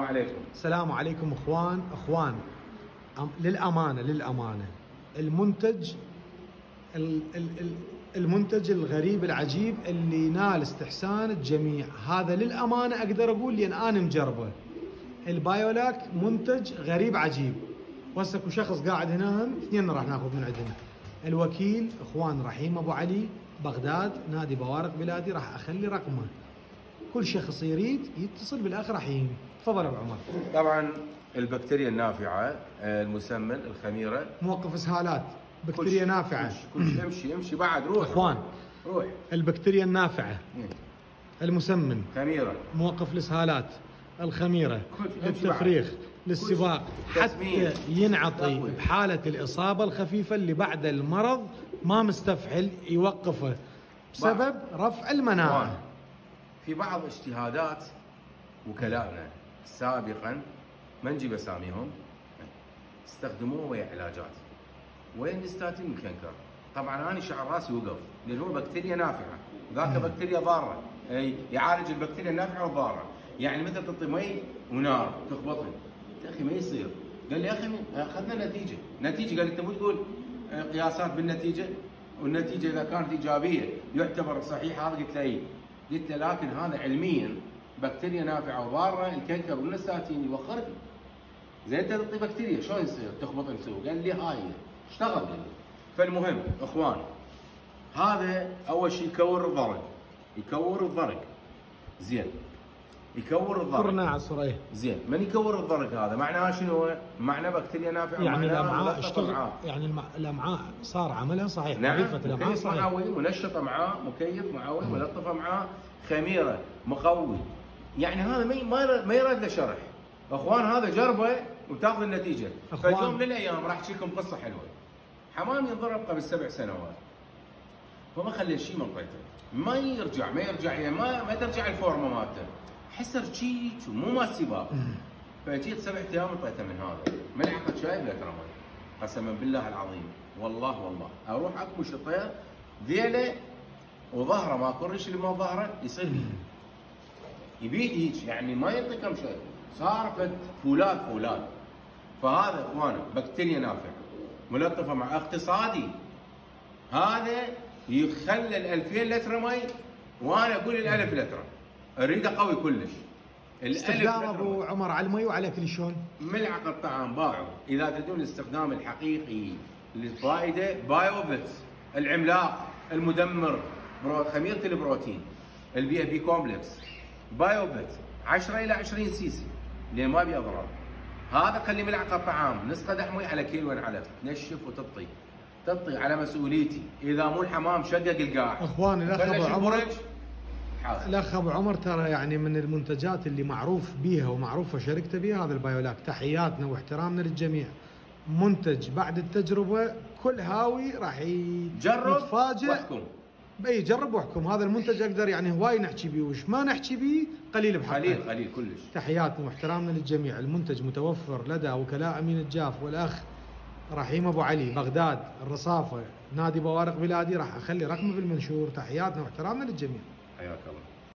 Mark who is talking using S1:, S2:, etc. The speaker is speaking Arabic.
S1: عليكم.
S2: السلام عليكم اخوان. للامانه المنتج الغريب العجيب اللي نال استحسان الجميع، هذا للامانه اقدر اقول لان انا مجربه. البايولاك منتج غريب عجيب، وهسه اكو شخص قاعد هنا، اثنين راح ناخذ من عندنا. الوكيل اخوان رحيم ابو علي، بغداد، نادي بوارق بلادي. راح اخلي رقمه، كل شخص يريد يتصل بالاخ رحيم. تفضل ابو عمر.
S1: طبعا البكتيريا النافعه، المسمن، الخميره،
S2: موقف اسهالات، بكتيريا نافعه.
S1: امشي بعد، روح
S2: اخوان،
S1: روح.
S2: البكتيريا النافعه، المسمن،
S1: خميره،
S2: موقف الاسهالات، الخميره، للتفريخ، للسباق، حتى ينعطي بحاله الاصابه الخفيفه اللي بعد المرض ما مستفحل يوقفه بسبب رفع المناعه.
S1: في بعض اجتهادات وكلائنا سابقا، ما نجيب اساميهم، استخدموه ويا علاجات، وين الستاتين الكنكر. طبعا انا شعر راسي وقف، لان هو بكتيريا نافعه، ذاك بكتيريا ضاره، يعالج البكتيريا النافعه والضاره. يعني مثل تعطي مي ونار تخبطني، يا اخي ما يصير. قال لي يا اخي اخذنا نتيجه. قال لي انت مو تقول قياسات بالنتيجه، والنتيجه اذا كانت ايجابيه يعتبر صحيح. هذا قلت له اي، قلت له لكن هذا علميا بكتيريا نافعه وضاره، الكنكر والنستاتين يوخرك. زين انت تعطي بكتيريا شلون يصير تخبط نسوي؟ قال لي هاي اشتغل. قال لي فالمهم اخوان، هذا اول شيء يكور الضرق، زين، يكور الضرق
S2: ناعصر.
S1: زين، من يكور الضرق هذا معناه شنو؟ معناه بكتيريا نافعه،
S2: يعني الامعاء اشتغل، يعني الامعاء صار عملها صحيح.
S1: نعم،
S2: الامعاء صحيح،
S1: معوي، منشط امعاء، مكيف معوي، ملطف امعاء، خميره، مقوي. يعني هذا ما يراد له شرح اخوان، هذا جربه وتاخذ النتيجه. فاليوم من الايام راح احكي لكم قصه حلوه. حمام ينضرب قبل 7 سنوات، فما خلى شيء من طيته، ما يرجع يعني ما ترجع الفورمه مالته، حسر شيء مو مال سباق. فجيت 7 ايام طيته من هذا ملعقه شاي بلتر مي، قسما بالله العظيم، والله اروح اكبش الطير ذيله وظهره ماكو الريش اللي ما ظهره يصير يبيد هيك، يعني ما ينطي كم شيء، صار فولاد. فهذا اخوانا بكتيريا نافع، ملطفه مع اقتصادي. هذا يخلى 2000 لتر مي، وانا اقول 1000 لتر اريده قوي كلش.
S2: استخدام ابو عمر على المي وعلى كل شلون؟
S1: ملعقه طعام باعوا. اذا تريدون الاستخدام الحقيقي للفائده، بايوفيت العملاق المدمر، خميره البروتين، البي كومبلكس، بايوفيت 10 الى 20 سيسي، لان ما بي اضرار. هذا خلي ملعقه طعام، نص قدح مي على كيلو علف، تنشف وتطي على مسؤوليتي. اذا مو الحمام شقق القاع.
S2: اخواني الاخ ابو عمر ترى يعني من المنتجات اللي معروف بيها ومعروفه شركته بيها هذا البايولاك. تحياتنا واحترامنا للجميع. منتج بعد التجربه كل هاوي راح يتفاجئ
S1: واحكم.
S2: جرب واحكم. هذا المنتج اقدر يعني هواي نحكي بيه، وش ما نحكي بيه قليل بحقه.
S1: قليل كلش.
S2: تحياتنا واحترامنا للجميع. المنتج متوفر لدى وكلاء امين الجاف والاخ رحيم ابو علي، بغداد، الرصافه، نادي بوارق بلادي. راح اخلي رقمه بالمنشور. تحياتنا واحترامنا للجميع.
S1: حياك الله.